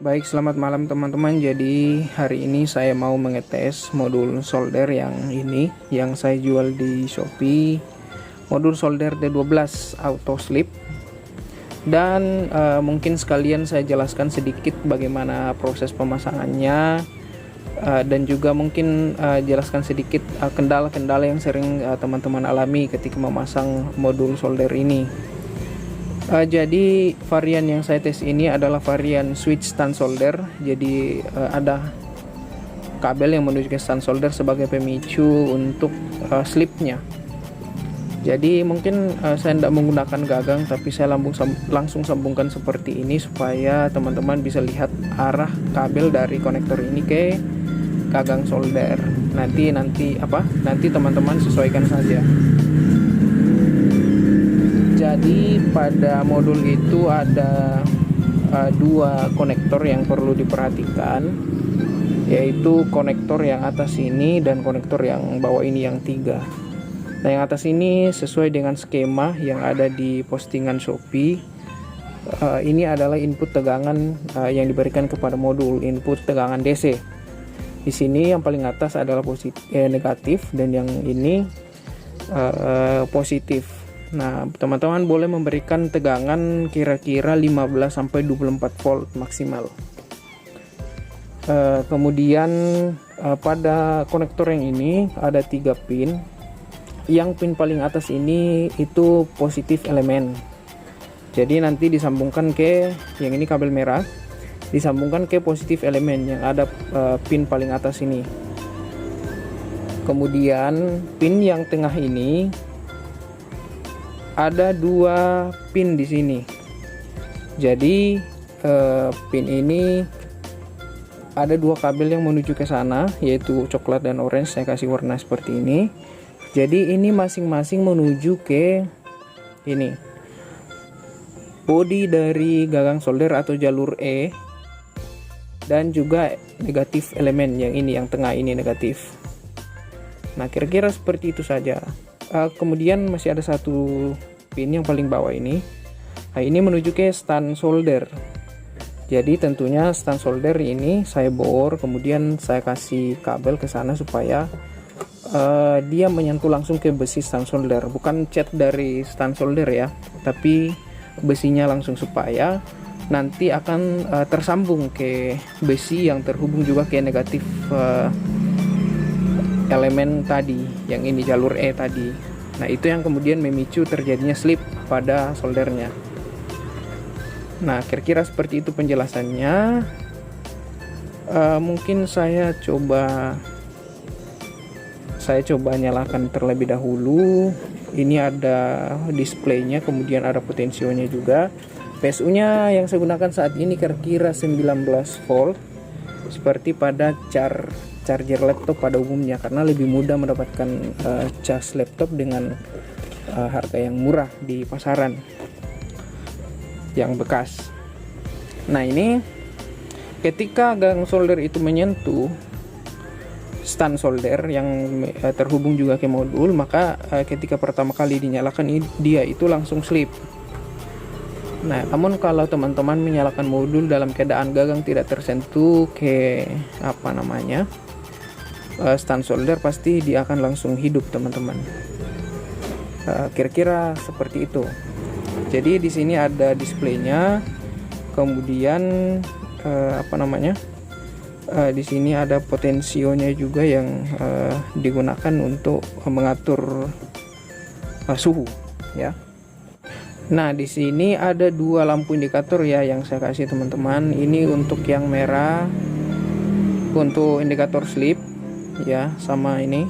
Baik, selamat malam teman-teman. Jadi hari ini saya mau mengetes modul solder yang ini yang saya jual di Shopee. Modul solder D12 auto slip. Dan mungkin sekalian saya jelaskan sedikit bagaimana proses pemasangannya, dan juga mungkin jelaskan sedikit kendala-kendala yang sering teman-teman alami ketika memasang modul solder ini. Jadi varian yang saya tes ini adalah varian switch stand solder. Jadi ada kabel yang menuju ke stand solder sebagai pemicu untuk slipnya. Jadi mungkin saya tidak menggunakan gagang, tapi saya langsung sambungkan seperti ini supaya teman-teman bisa lihat arah kabel dari konektor ini ke gagang solder. Nanti teman-teman sesuaikan saja. Jadi pada modul itu ada dua konektor yang perlu diperhatikan, yaitu konektor yang atas ini dan konektor yang bawah ini yang 3. Nah, yang atas ini sesuai dengan skema yang ada di postingan Shopee. Ini adalah input tegangan yang diberikan kepada modul, input tegangan DC. Di sini yang paling atas adalah negatif dan yang ini positif. Nah, teman-teman boleh memberikan tegangan kira-kira 15-24 volt maksimal. Kemudian pada konektor yang ini ada 3 pin. Yang pin paling atas ini itu positif elemen. Jadi nanti disambungkan ke yang ini kabel merah, disambungkan ke positif elemen yang ada pin paling atas ini. Kemudian pin yang tengah ini ada 2 pin di sini. Jadi pin ini ada 2 kabel yang menuju ke sana, yaitu coklat dan orange. Saya kasih warna seperti ini. Jadi ini masing-masing menuju ke ini bodi dari gagang solder atau jalur E, dan juga negatif elemen yang ini, yang tengah ini negatif. Nah, kira-kira seperti itu saja. Kemudian masih ada 1 pin yang paling bawah ini. Nah, ini menuju ke stand solder. Jadi tentunya stand solder ini saya bor, kemudian saya kasih kabel ke sana supaya dia menyentuh langsung ke besi stand solder, bukan cat dari stand solder ya, tapi besinya langsung, supaya nanti akan tersambung ke besi yang terhubung juga ke negatif elemen tadi, yang ini jalur E tadi. Nah, itu yang kemudian memicu terjadinya slip pada soldernya. Nah, kira-kira seperti itu penjelasannya. Mungkin saya coba nyalakan terlebih dahulu. Ini ada displaynya, kemudian ada potensionya juga. PSU nya yang saya gunakan saat ini kira-kira 19 volt, seperti pada charger laptop pada umumnya, karena lebih mudah mendapatkan cas laptop dengan harga yang murah di pasaran yang bekas. Nah, ini ketika gagang solder itu menyentuh stand solder yang terhubung juga ke modul, maka ketika pertama kali dinyalakan dia itu langsung slip. Nah, namun kalau teman-teman menyalakan modul dalam keadaan gagang tidak tersentuh ke stand solder, pasti dia akan langsung hidup, teman-teman. Kira-kira seperti itu. Jadi di sini ada displaynya, kemudian di sini ada potensionya juga yang digunakan untuk mengatur suhu ya. Nah, di sini ada 2 lampu indikator ya yang saya kasih teman-teman. Ini untuk yang merah untuk indikator slip ya, sama ini.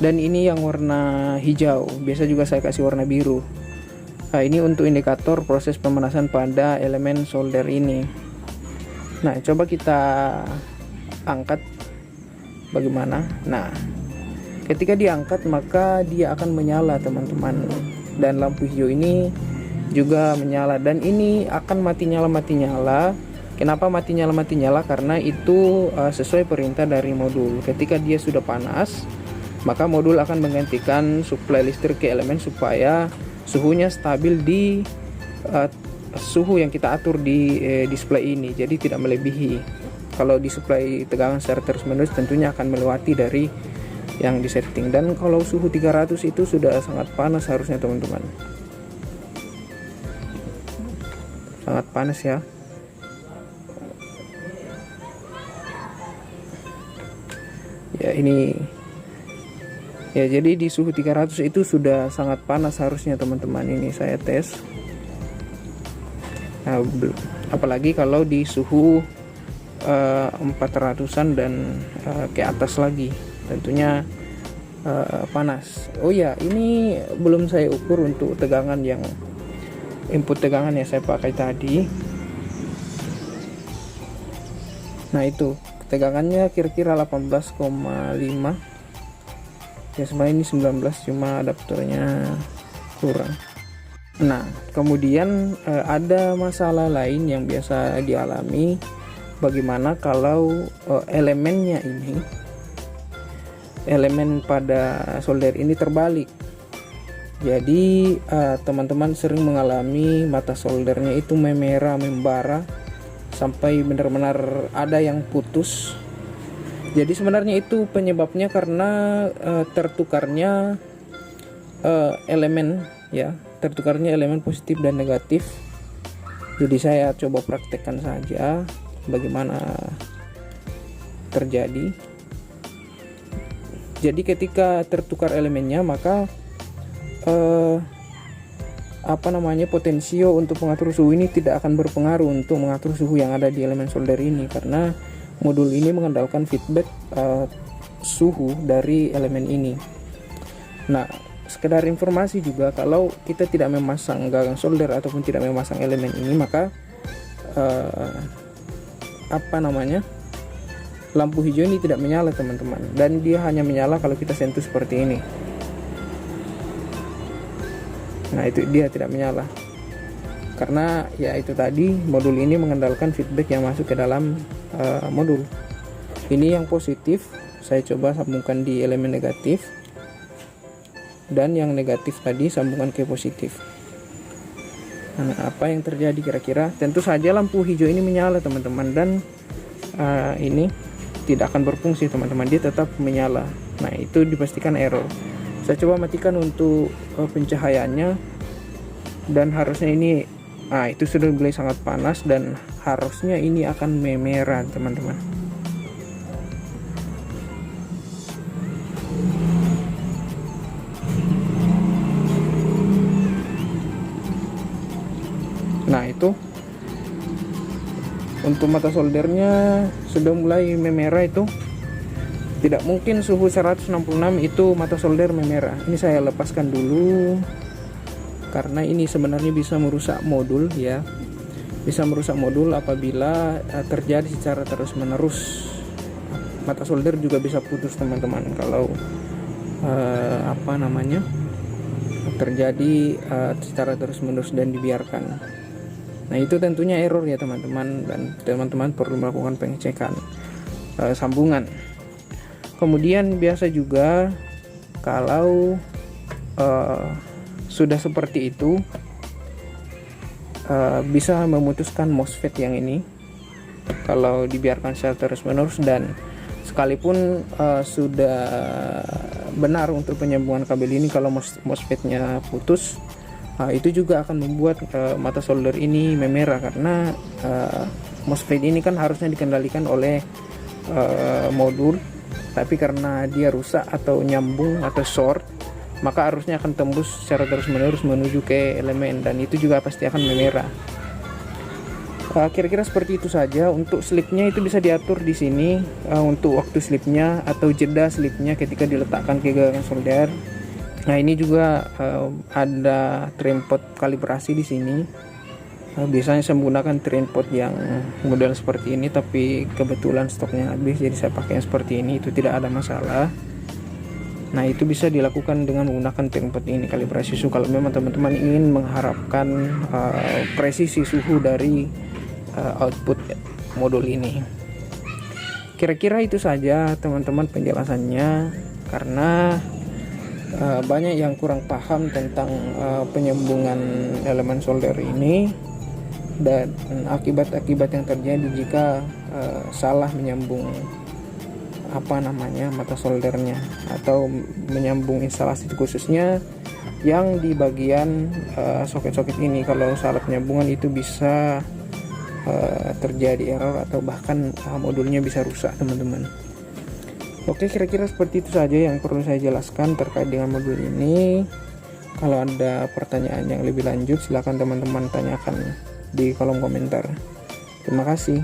Dan ini yang warna hijau, biasa juga saya kasih warna biru. Nah, ini untuk indikator proses pemanasan pada elemen solder ini. Nah, coba kita angkat bagaimana. Nah, ketika diangkat maka dia akan menyala, teman-teman, dan lampu hijau ini juga menyala, dan ini akan mati nyala. Kenapa mati nyala? Karena itu sesuai perintah dari modul. Ketika dia sudah panas, maka modul akan menggantikan suplai listrik ke elemen supaya suhunya stabil di suhu yang kita atur di display ini, jadi tidak melebihi. Kalau disuplai tegangan secara terus-menerus tentunya akan melewati dari yang disetting. Dan kalau suhu 300 itu sudah sangat panas harusnya teman-teman, sangat panas ya. Ya ini ya, jadi di suhu 300 itu sudah sangat panas harusnya teman-teman. Ini saya tes. Nah, apalagi kalau di suhu 400-an dan ke atas lagi tentunya panas. Oh ya, ini belum saya ukur untuk tegangan yang input tegangan yang saya pakai tadi. Nah itu tegangannya kira-kira 18,5 ya, sebenarnya ini 19 cuma adaptornya kurang. Nah kemudian ada masalah lain yang biasa dialami, bagaimana kalau elemennya ini, elemen pada solder ini terbalik. Jadi teman-teman sering mengalami mata soldernya itu memerah, membara sampai benar-benar ada yang putus. Jadi sebenarnya itu penyebabnya karena tertukarnya elemen ya, tertukarnya elemen positif dan negatif. Jadi saya coba praktekkan saja bagaimana terjadi. Jadi ketika tertukar elemennya, maka potensio untuk mengatur suhu ini tidak akan berpengaruh untuk mengatur suhu yang ada di elemen solder ini, karena modul ini mengandalkan feedback suhu dari elemen ini. Nah, sekedar informasi juga, kalau kita tidak memasang gagang solder ataupun tidak memasang elemen ini, maka lampu hijau ini tidak menyala teman-teman, dan dia hanya menyala kalau kita sentuh seperti ini. Nah itu dia tidak menyala karena ya itu tadi, modul ini mengandalkan feedback yang masuk ke dalam modul. Ini yang positif saya coba sambungkan di elemen negatif, dan yang negatif tadi sambungkan ke positif. Nah apa yang terjadi kira-kira? Tentu saja lampu hijau ini menyala teman-teman, dan ini tidak akan berfungsi teman-teman, dia tetap menyala. Nah itu dipastikan error. Saya coba matikan untuk pencahayaannya, dan harusnya ini itu sudah mulai sangat panas, dan harusnya ini akan memerah teman-teman. Nah itu untuk mata soldernya sudah mulai memerah. Itu tidak mungkin suhu 166 itu mata solder memerah. Ini saya lepaskan dulu karena ini sebenarnya bisa merusak modul ya, bisa merusak modul apabila terjadi secara terus menerus. Mata solder juga bisa putus teman-teman kalau terjadi secara terus menerus dan dibiarkan. Nah itu tentunya error ya teman-teman, dan teman-teman perlu melakukan pengecekan sambungan. Kemudian biasa juga kalau sudah seperti itu, bisa memutuskan MOSFET yang ini kalau dibiarkan secara terus menerus, dan sekalipun sudah benar untuk penyambungan kabel ini, kalau MOSFET-nya putus, itu juga akan membuat mata solder ini memerah, karena MOSFET ini kan harusnya dikendalikan oleh modul, tapi karena dia rusak atau nyambung atau short, maka arusnya akan tembus secara terus menerus menuju ke elemen, dan itu juga pasti akan memerah. Kira-kira seperti itu saja. Untuk slipnya itu bisa diatur di sini untuk waktu slipnya atau jeda slipnya ketika diletakkan ke gagang solder. Nah ini juga ada trim pot kalibrasi di sini. Biasanya saya menggunakan trim pot yang model seperti ini, tapi kebetulan stoknya habis, jadi saya pakai yang seperti ini. Itu tidak ada masalah. Nah itu bisa dilakukan dengan menggunakan trim pot ini, kalibrasi suhu, kalau memang teman-teman ingin mengharapkan presisi suhu dari output modul ini. Kira-kira itu saja teman-teman penjelasannya, karena banyak yang kurang paham tentang penyambungan elemen solder ini. dan akibat-akibat yang terjadi jika salah menyambung mata soldernya atau menyambung instalasi khususnya yang di bagian soket-soket ini. Kalau salah penyambungan itu bisa terjadi error atau bahkan modulnya bisa rusak, teman-teman. Oke, kira-kira seperti itu saja yang perlu saya jelaskan terkait dengan modul ini. Kalau ada pertanyaan yang lebih lanjut, silakan teman-teman tanyakan di kolom komentar. Terima kasih.